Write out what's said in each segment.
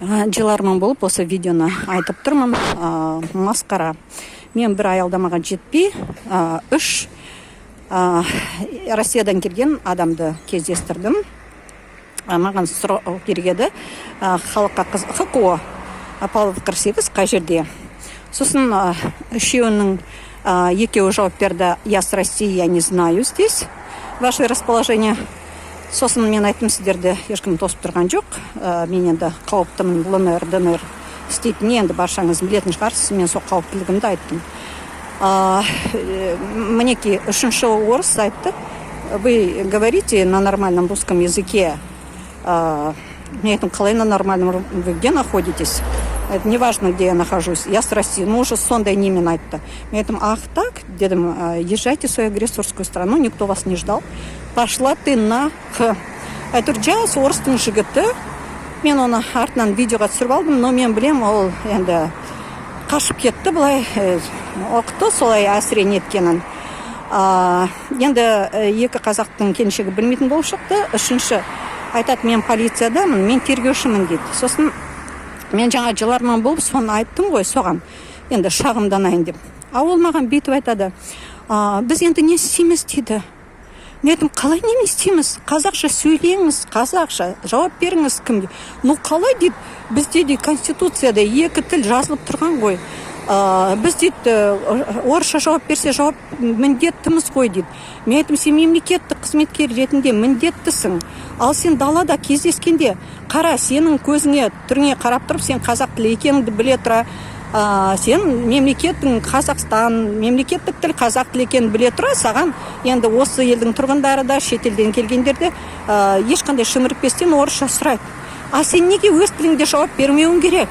Жыларман болып осы видеоны айтып тұрмын. Масқара. Мен бір аялдамаға жетпей, үш Россиядан келген адамды кездестірдім. Маған сұрау керек еді. Халыққа ХКО Павлов 48 қай жерде. Сосын үшеуінің екеуі жауап берді: я с России, я не знаю здесь ваше расположение. Сосын мен айттым, сіздерді ешкім тосып тұрған жоқ. Мен енді қауіптімін, ЛНР, ДНР істейтін, енді баршаңыз білетін шығарсыз. Мен сол қауіптілігімді айттым. Мінеки үшінші орыс айтты: вы говорите на нормальном русском языке. Мен айттым, қалай на нормальном, вы где находитесь? Это не важно, где я нахожусь. Я с России. Ну, уже сондай немен айтты. Мен айттым, ах так, дедім, езжайте в свою агрессорскую страну, никто вас не ждал. Пошла ты на Х. Әйтеуір жас орыстың жігіті. Мен оны артынан видеоға түсіріп алдым, но мен білем, ол енді қашып кетті, былай оқыты солай әсірен еткенін. Енді екі қазақтың келіншегі білмейтін болып шықты. Үшінші айтады, мен полициядамын, мен тергеушімін дейді. Сосын мен жаңа жыларман болып соны айттым ғой соған, енді шағымданайын деп. Ол маған бүйтіп айтады: біз енді не істейміз дейді. Мен айттым, қалай не істейміз? Қазақша сөйлеңіз, қазақша жауап беріңіз кімге. Ну қалай дейді, бізде де конституцияда екі тіл жазылып тұрған ғой. Біз дейді, орысша жауап берсе жауап міндеттіміз ғой дейді. Мен айттым, сен мемлекеттік қызметкер ретінде міндеттісің. Ал сен далада кездескенде қара, сенің көзіңе, түріңе қарап тұрып, сен қазақ тілі екеніңді біле тұра, сен мемлекеттің Қазақстан, мемлекеттік тіл қазақ тілі екенін біле тұра, саған енді осы елдің тұрғындары да, шетелден келгендер де ешқандай шімірікпестен орысша сұрайды. Сен неге өз тіліңде жауап бермеуің керек?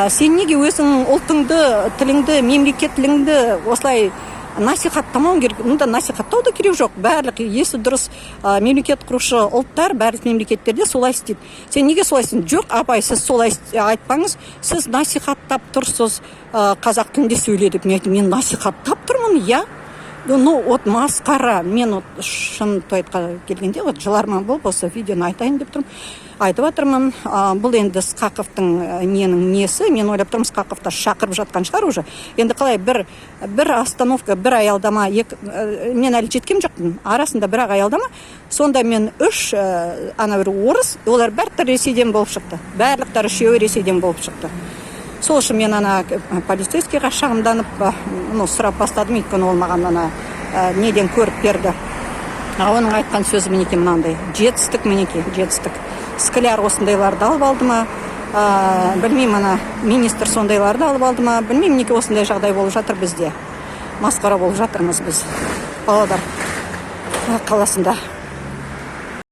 Сен неге өзің ұлтыңды, тіліңді, мемлекеттіліңді осылай насихаттамауың керек? Мұнда насихаттау да керек жоқ. Барлық есі дұрыс мемлекет құрушы ұлттар барлық мемлекеттерде солай істейді. Сен неге солай істейсің? Жоқ, апай, сіз солай айтпаңыз, сіз насихаттап тұрсыз, қазақ тілінде сөйле деп. Мен айттым, мен насихаттап тұрмын, я? Ну, от масқара. Мен шын тойға келгенде, жыларман болып осы видеоны айтайын деп тұрмын. Айтып жатырмын, бұл енді Сқақовтың несі. Мен ойлап тұрмын, Сқақовта шақырып жатқан шығар уже. Енді қалай бір остановка, бір аялдама, мен әлі жеткем жоқпын. Арасында бір аялдама. Сонда мен үш, ана бір орыс, олар бәрі Ресейден болып шықты. Барлықтары үшеуі Ресейден болып шықты. Сол үшін мен ана полицейскийға шағымданып, сұрап бастадым, өйткені ол маған ана неден көріп берді. Оның айтқан сөзі мінеки мынандай: жетістік, мінеки жетістік. Скляр осындайларды алып алды ма, білмеймін, ана министр сондайларды алып алды ма, білмеймін, неке осындай жағдай болып жатыр бізде. Масқара болып жатырмыз біз Павлодар қаласында.